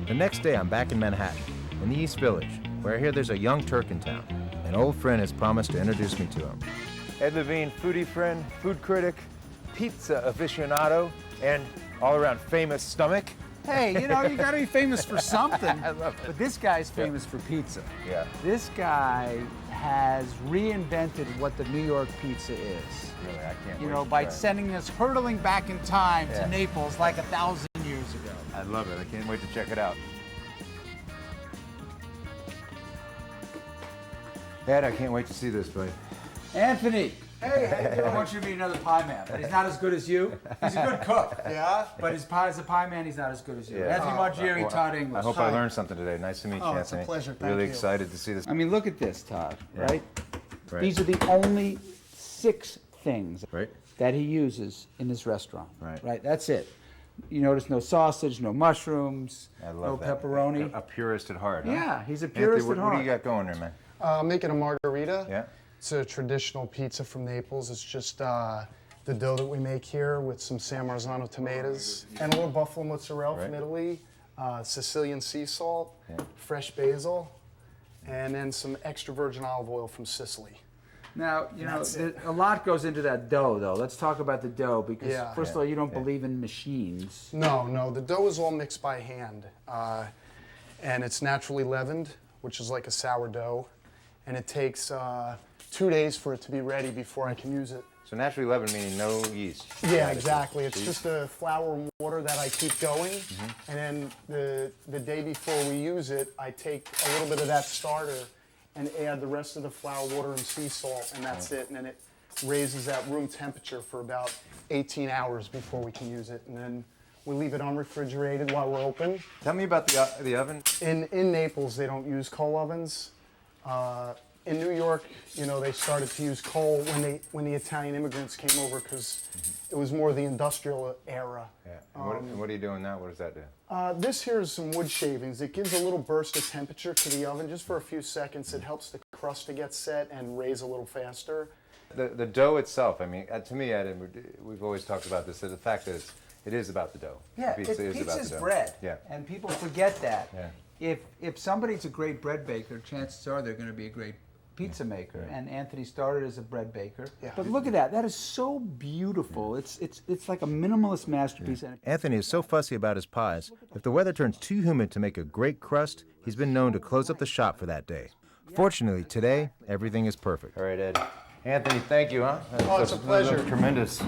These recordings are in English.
The next day, I'm back in Manhattan, in the East Village, where I hear there's a young Turk in town. An old friend has promised to introduce me to him. Ed Levine, foodie friend, food critic, pizza aficionado, and all-around famous stomach. Hey, you know, you gotta be famous for something. I love it. But this guy's famous for pizza. Yeah. This guy has reinvented what the New York pizza is. Really, I can't You wait know, to by try it. sending us hurtling back in time Yeah. to Naples like 1,000 years ago. I love it. I can't wait to check it out. Ed, I can't wait to see this, buddy. Anthony! Hey, I want you to be another pie man, but he's not as good as you. He's a good cook. Yeah? But as a pie man, he's not as good as you. Yeah. Anthony Margieri Well, taught English. I hope I learned something today. Nice to meet you, Oh, it's a Anthony. pleasure. Thank Really you. excited to see this. I mean, look at this, Todd, Yeah. right? Right. These are the only 6 things Right. that he uses in his restaurant. Right. That's it. You notice no sausage, no mushrooms, I no love that. pepperoni. A purist at heart, huh? Yeah, he's a Anthony, purist what at do heart. you got going there, man? Making a margarita. Yeah? It's a traditional pizza from Naples. It's just the dough that we make here with some San Marzano tomatoes and a little buffalo mozzarella from Right. Italy, Sicilian sea salt, fresh basil, and then some extra virgin olive oil from Sicily. Now, you know, That's it. a lot goes into that dough, though. Let's talk about the dough, because Yeah. first of all, you don't believe in machines. No, the dough is all mixed by hand, and it's naturally leavened, which is like a sourdough, and it takes 2 days for it to be ready before I can use it. So naturally leavened meaning no yeast. Yeah, exactly. It's just the flour and water that I keep going, and then the day before we use it, I take a little bit of that starter and add the rest of the flour, water, and sea salt, and that's it. And then it raises at room temperature for about 18 hours before we can use it, and then we leave it unrefrigerated while we're open. Tell me about the oven. In Naples, they don't use coal ovens. In New York, you know, they started to use coal when the Italian immigrants came over, because it was more the industrial era. Yeah. And what are you doing now? What does that do? This here is some wood shavings. It gives a little burst of temperature to the oven just for a few seconds. It helps the crust to get set and raise a little faster. The dough itself, I mean, to me, Ed, and we've always talked about this, the fact that it is about the dough. Yeah, Pizza is about pizza's the dough. bread, Yeah. and people forget that. Yeah. If somebody's a great bread baker, chances are they're going to be a great pizza maker. And Anthony started as a bread baker. Yeah. But look at that. That is so beautiful. It's like a minimalist masterpiece. And Anthony is so fussy about his pies. If the weather turns too humid to make a great crust, he's been known to close up the shop for that day. Fortunately, today, everything is perfect. All right, Ed. Anthony, thank you, huh? Oh, it's a pleasure. That was tremendous.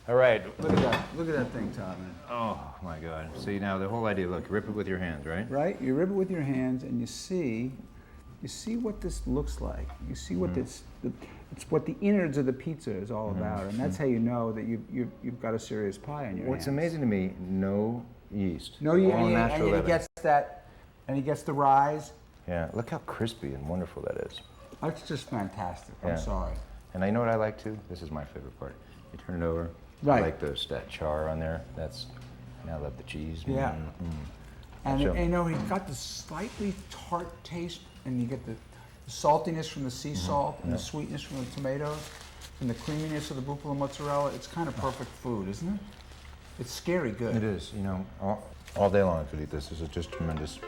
All right. Look at that. Look at that thing, Tom. Oh, my God. See, now the whole idea, look, rip it with your hands, right? Right? You rip it with your hands, and you see what this looks like. You see what it's what the innards of the pizza is all about, and that's how you know that you've got a serious pie on your What's hands. amazing to me, no yeast. No, you All and natural he leaven. gets that, and he gets the rise. Yeah, look how crispy and wonderful that is. That's just fantastic. Yeah. I'm sorry. And I know what I like too? This is my favorite part. You turn it over. Right. I like that char on there. I love the cheese. Yeah. And Sure. you know, he's got the slightly tart taste, and you get the saltiness from the sea salt, and the sweetness from the tomatoes, and the creaminess of the buffalo mozzarella. It's kind of perfect food, isn't it? It's scary good. It is, you know, all day long I could eat this. This is just tremendous.